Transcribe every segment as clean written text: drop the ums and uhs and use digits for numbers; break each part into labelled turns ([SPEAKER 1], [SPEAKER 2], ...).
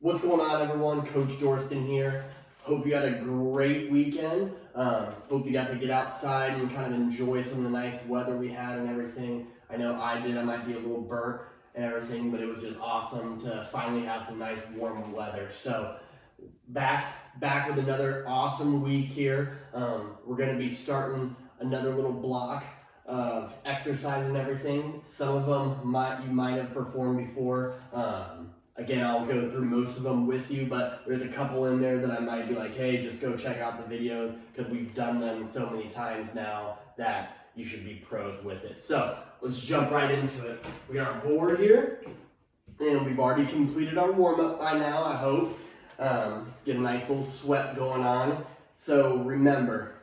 [SPEAKER 1] What's going on, everyone? Coach Dorston here. Hope you had a great weekend. Hope you got to get outside and kind of enjoy some of the nice weather we had and everything. I know I did. I might be a little burnt and everything, but it was just awesome to finally have some nice warm weather. So back with another awesome week here. We're going to be starting another little block of exercise and everything. Some of them you might have performed before. Again, I'll go through most of them with you, but there's a couple in there that I might be like, hey, just go check out the videos because we've done them so many times now that you should be pros with it. So let's jump right into it. We got our board here, and we've already completed our warm-up by now, I hope. Get a nice little sweat going on. So remember,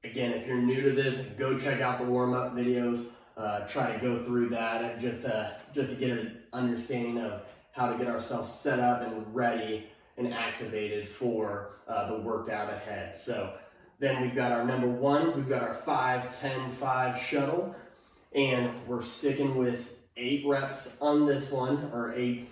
[SPEAKER 1] again, if you're new to this, go check out the warm-up videos. Try to go through that just to get an understanding of how to get ourselves set up and ready and activated for the workout ahead. So then we've got our number one, we've got our 5-10-5 shuttle, and we're sticking with 8 reps on this one, or 8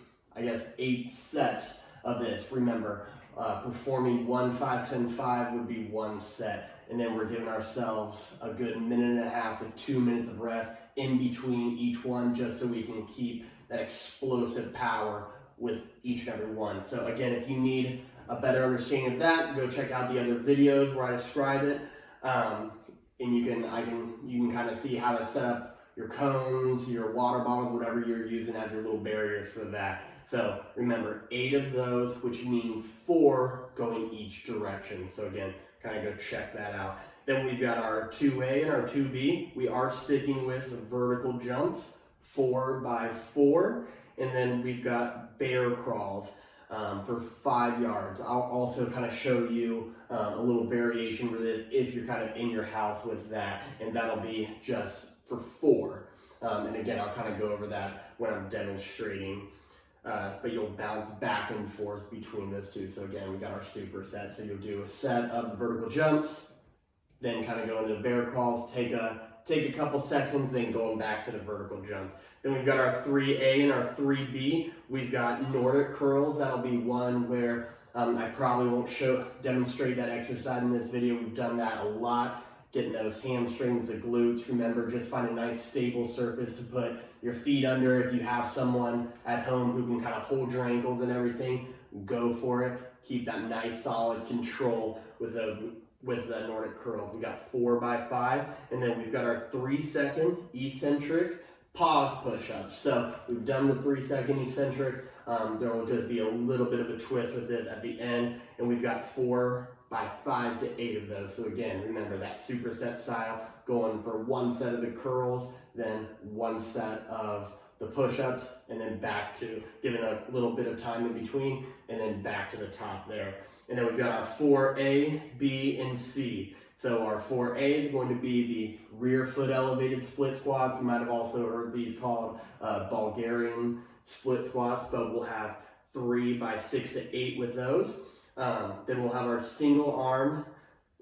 [SPEAKER 1] sets of this. Remember, performing 5-10-5 would be 1 set, and then we're giving ourselves a good 1.5 to 2 minutes of rest in between each one, just so we can keep that explosive power with each and every one. So again, if you need a better understanding of that, go check out the other videos where I describe it, and you can kind of see how to set up your cones, your water bottles, whatever you're using as your little barriers for that. So remember, 8 of those, which means 4 going each direction. So again, kind of go check that out. Then we've got our 2A and our 2B. We are sticking with vertical jumps, 4x4, and then we've got bear crawls for 5 yards. I'll also kind of show you a little variation for this if you're kind of in your house with that, and that'll be just for 4. And again, I'll kind of go over that when I'm demonstrating, but you'll bounce back and forth between those two. So again, we got our superset. So you'll do a set of the vertical jumps, then kind of go into the bear crawls, take a couple seconds, then going back to the vertical jump. Then we've got our 3A and our 3B. We've got Nordic curls. That'll be one where I probably won't demonstrate that exercise in this video. We've done that a lot, getting those hamstrings, the glutes. Remember, just find a nice stable surface to put your feet under. If you have someone at home who can kind of hold your ankles and everything, go for it. Keep that nice solid control with the Nordic curls. We got 4x5, and then we've got our 3-second eccentric pause push-ups. So we've done the 3-second eccentric. There will just be a little bit of a twist with it at the end, and we've got 4x5 to 8 of those. So again, remember that superset style, going for 1 set of the curls, then 1 set of the push-ups, and then back to giving a little bit of time in between, and then back to the top there. And then we've got our 4A, B, and C. So our 4A is going to be the rear foot elevated split squats. You might have also heard these called Bulgarian split squats, but we'll have 3x6 to 8 with those. Then we'll have our single arm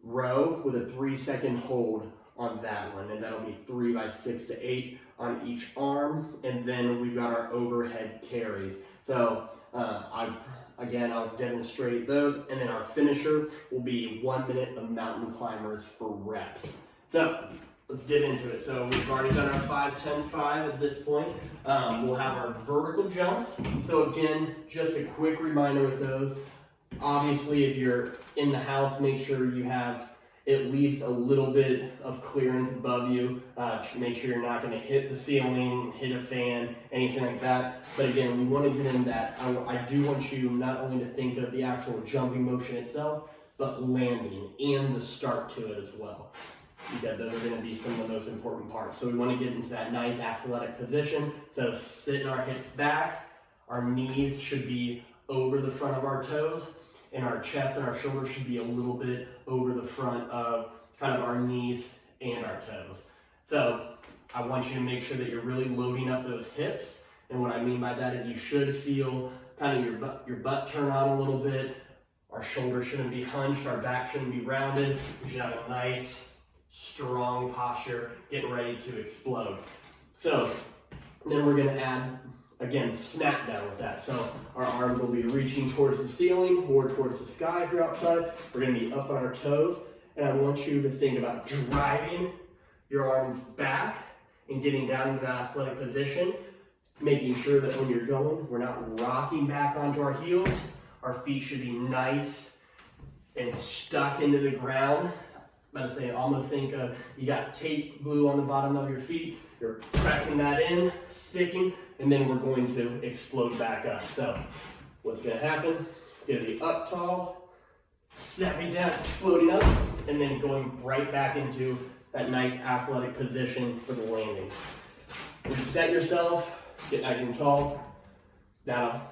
[SPEAKER 1] row with a 3-second hold on that one, and that'll be 3x6 to 8 on each arm. And then we've got our overhead carries. So I'll demonstrate those, and then our finisher will be 1 minute of mountain climbers for reps. So let's get into it. So we've already done our 5-10-5 at this point. We'll have our vertical jumps. So again, just a quick reminder with those. Obviously, if you're in the house, make sure you have at least a little bit of clearance above you to make sure you're not going to hit the ceiling, hit a fan, anything like that. But again, we want to get in that. I do want you not only to think of the actual jumping motion itself, but landing and the start to it as well. Because those are going to be some of the most important parts. So we want to get into that nice athletic position. So sitting our hips back, our knees should be over the front of our toes, and our chest and our shoulders should be a little bit over the front of kind of our knees and our toes. So I want you to make sure that you're really loading up those hips. And what I mean by that is you should feel kind of your butt turn on a little bit. Our shoulders shouldn't be hunched. Our back shouldn't be rounded. We should have a nice, strong posture, getting ready to explode. So then we're going to add again, snap down with that. So our arms will be reaching towards the ceiling or towards the sky if you're outside. We're gonna be up on our toes. And I want you to think about driving your arms back and getting down into that athletic position, making sure that when you're going, we're not rocking back onto our heels. Our feet should be nice and stuck into the ground. I'm about to say, almost think of, you got tape glue on the bottom of your feet. You're pressing that in, sticking, and then we're going to explode back up. So what's gonna happen? Gonna be up tall, snapping down, exploding up, and then going right back into that nice athletic position for the landing. Reset yourself, get nice and tall. Now,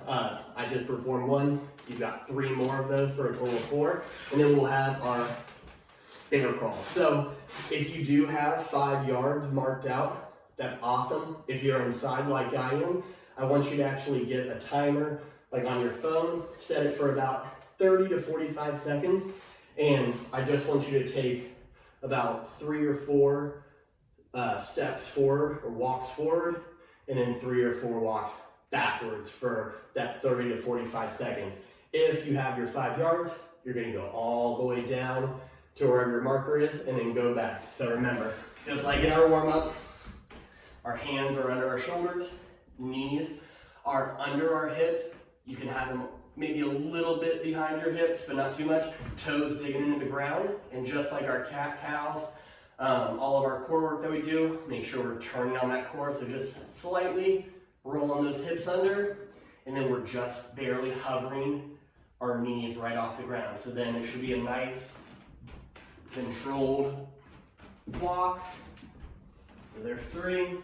[SPEAKER 1] I just performed one. You've got 3 more of those for a total of 4. And then we'll have our bear crawl. So if you do have 5 yards marked out, that's awesome. If you're inside like I am, I want you to actually get a timer, like on your phone, set it for about 30 to 45 seconds. And I just want you to take about 3 or 4 steps forward or walks forward, and then 3 or 4 walks backwards for that 30 to 45 seconds. If you have your 5 yards, you're gonna go all the way down to wherever your marker is and then go back. So remember, just like in our warm up, our hands are under our shoulders, knees are under our hips. You can have them maybe a little bit behind your hips, but not too much. Toes digging into the ground. And just like our cat-cows, all of our core work that we do, make sure we're turning on that core. So just slightly rolling those hips under, and then we're just barely hovering our knees right off the ground. So then it should be a nice, controlled walk. So there's 3.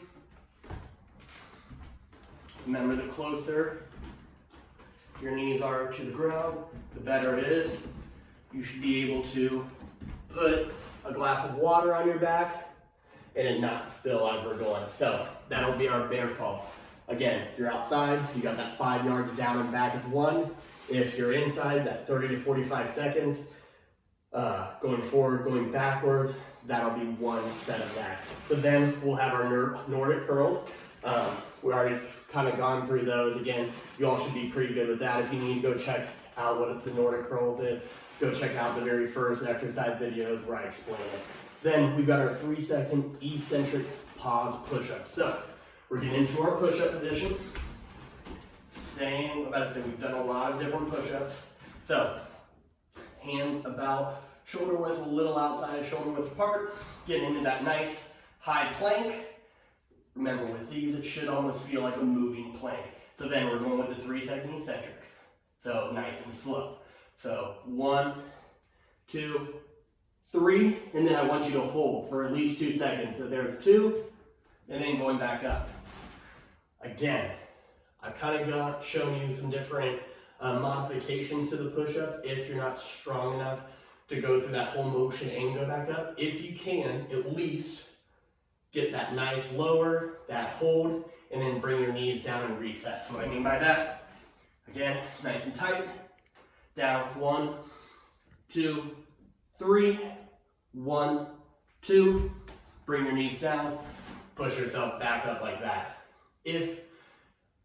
[SPEAKER 1] Remember, the closer your knees are to the ground, the better it is. You should be able to put a glass of water on your back and it not spill as we're going. So that'll be our bear crawl. Again, if you're outside, you got that 5 yards down and back is 1. If you're inside, that 30 to 45 seconds. Going forward, going backwards, that'll be 1 set of that. So then we'll have our Nordic curls. We already kind of gone through those. Again, you all should be pretty good with that. If you need to go check out what the Nordic curls is, go check out the very first exercise videos where I explain it. Then we've got our 3-second eccentric pause push-up. So we're getting into our push-up position. I'm about to say we've done a lot of different push-ups. So hands about shoulder width, a little outside of shoulder width apart, getting into that nice high plank. Remember, with these, it should almost feel like a moving plank. So then we're going with the 3-second eccentric. So nice and slow. So 1, 2, 3, and then I want you to hold for at least 2 seconds. So there's 2, and then going back up. Again, I've kind of shown you some different modifications to the push-ups if you're not strong enough to go through that whole motion and go back up. If you can, at least get that nice lower, that hold, and then bring your knees down and reset. So what I mean by that, again, nice and tight, down, 1, 2, 3, 1, 2, bring your knees down, push yourself back up like that. If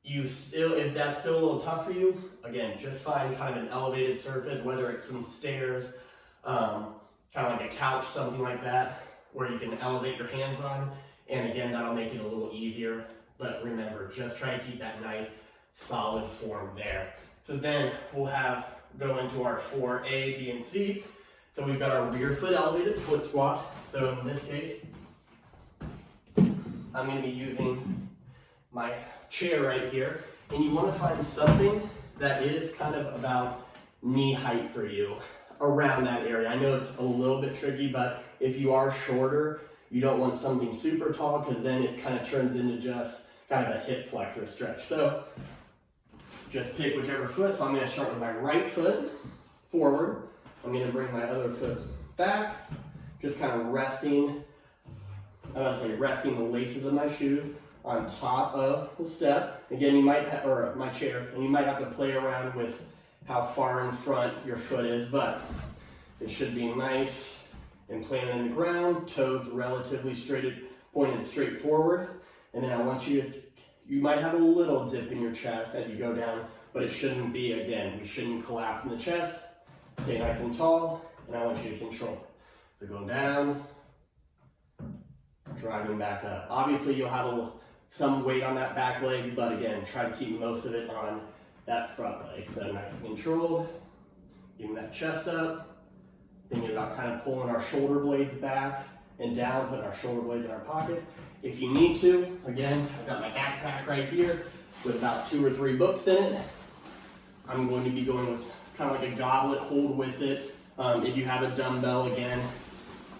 [SPEAKER 1] that's still a little tough for you, again, just find kind of an elevated surface, whether it's some stairs, kind of like a couch, something like that, where you can elevate your hands on. And again, that'll make it a little easier. But remember, just try to keep that nice, solid form there. So then we'll go into our 4A, B, and C. So we've got our rear foot elevated split squat. So in this case, I'm going to be using my chair right here. And you want to find something that is kind of about knee height for you around that area. I know it's a little bit tricky, but if you are shorter, you don't want something super tall because then it kind of turns into just kind of a hip flexor stretch. So just pick whichever foot. So I'm going to start with my right foot forward. I'm going to bring my other foot back, just kind of resting the laces of my shoes on top of the step. Again, you might have, or my chair, and you might have to play around with how far in front your foot is, but it should be nice and planted in the ground, toes relatively pointed straight forward. And then I want you to You might have a little dip in your chest as you go down, but it shouldn't be, again, we shouldn't collapse in the chest. Stay nice and tall, and I want you to control it. So going down, driving back up. Obviously you'll have some weight on that back leg, but again, try to keep most of it on that front leg. So nice and controlled, getting that chest up, thinking about kind of pulling our shoulder blades back and down, putting our shoulder blades in our pocket. If you need to, again, I've got my backpack right here with about 2 or 3 books in it. I'm going to be going with kind of like a goblet hold with it. If you have a dumbbell, again,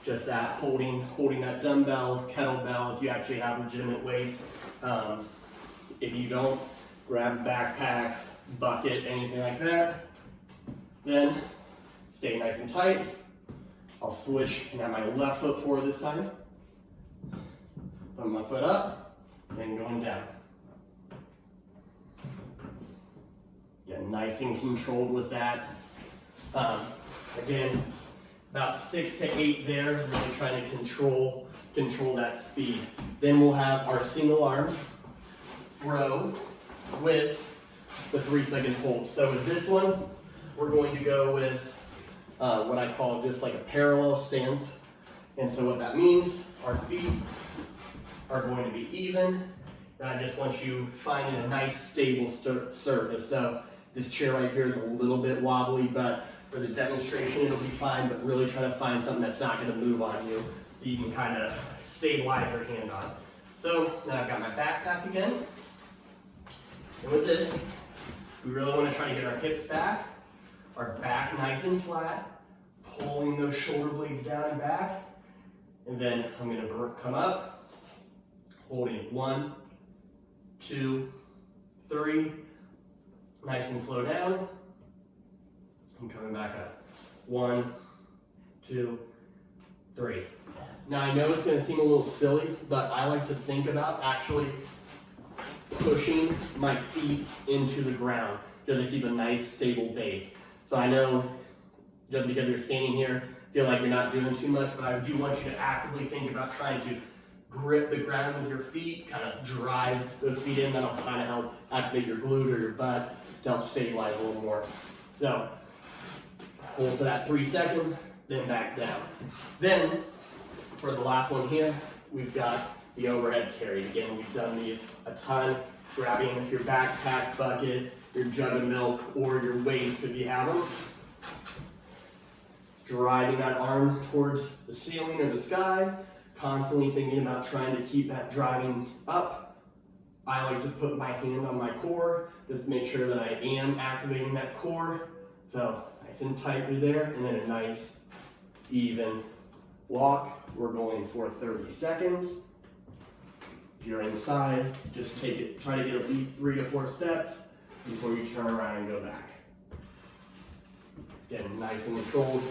[SPEAKER 1] just that holding that dumbbell, kettlebell, if you actually have legitimate weights. If you don't, grab a backpack, bucket, anything like that. Then stay nice and tight. I'll switch and have my left foot forward this time. Put my foot up, then going down. Yeah, nice and controlled with that. Again, about 6 to 8 there, really trying to control that speed. Then we'll have our single arm row with the 3-second hold. So with this one, we're going to go with what I call just like a parallel stance. And so what that means, our feet are going to be even. And I just want you finding a nice stable surface. So this chair right here is a little bit wobbly, but for the demonstration it'll be fine, but really try to find something that's not going to move on you that you can kind of stabilize your hand on. So now I've got my backpack again. And with this, we really want to try to get our hips back, our back nice and flat, pulling those shoulder blades down and back. And then I'm going to come up, holding 1, 2, 3, nice and slow down, and coming back up. 1, 2, 3. Now I know it's going to seem a little silly, but I like to think about actually pushing my feet into the ground just to keep a nice stable base. So I know just because you're standing here, feel like you're not doing too much, but I do want you to actively think about trying to grip the ground with your feet, kind of drive those feet in. That'll kind of help activate your glute or your butt to help stabilize a little more. So hold for that 3 seconds, then back down. Then for the last one here, we've got the overhead carry. Again, we've done these a ton, grabbing your backpack, bucket, your jug of milk, or your weights if you have them. Driving that arm towards the ceiling or the sky, constantly thinking about trying to keep that driving up. I like to put my hand on my core, just to make sure that I am activating that core. So nice and tight through there, and then a nice, even walk. We're going for 30 seconds. If you're inside, just try to get at least 3 to 4 steps before you turn around and go back. Again, nice and controlled,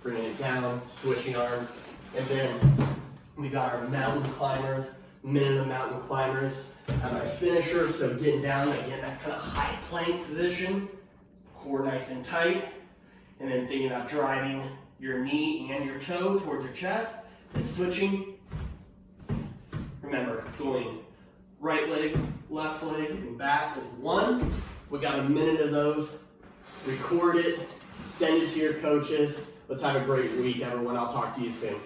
[SPEAKER 1] bringing it down, switching arms, and then we got our mountain climbers, minute of mountain climbers as our finisher. So getting down, again, that kind of high plank position, core nice and tight, and then thinking about driving your knee and your toe towards your chest, and switching. Remember, going right leg, left leg, and back is 1. We got a minute of those. Record it, send it to your coaches. Let's have a great week, everyone. I'll talk to you soon.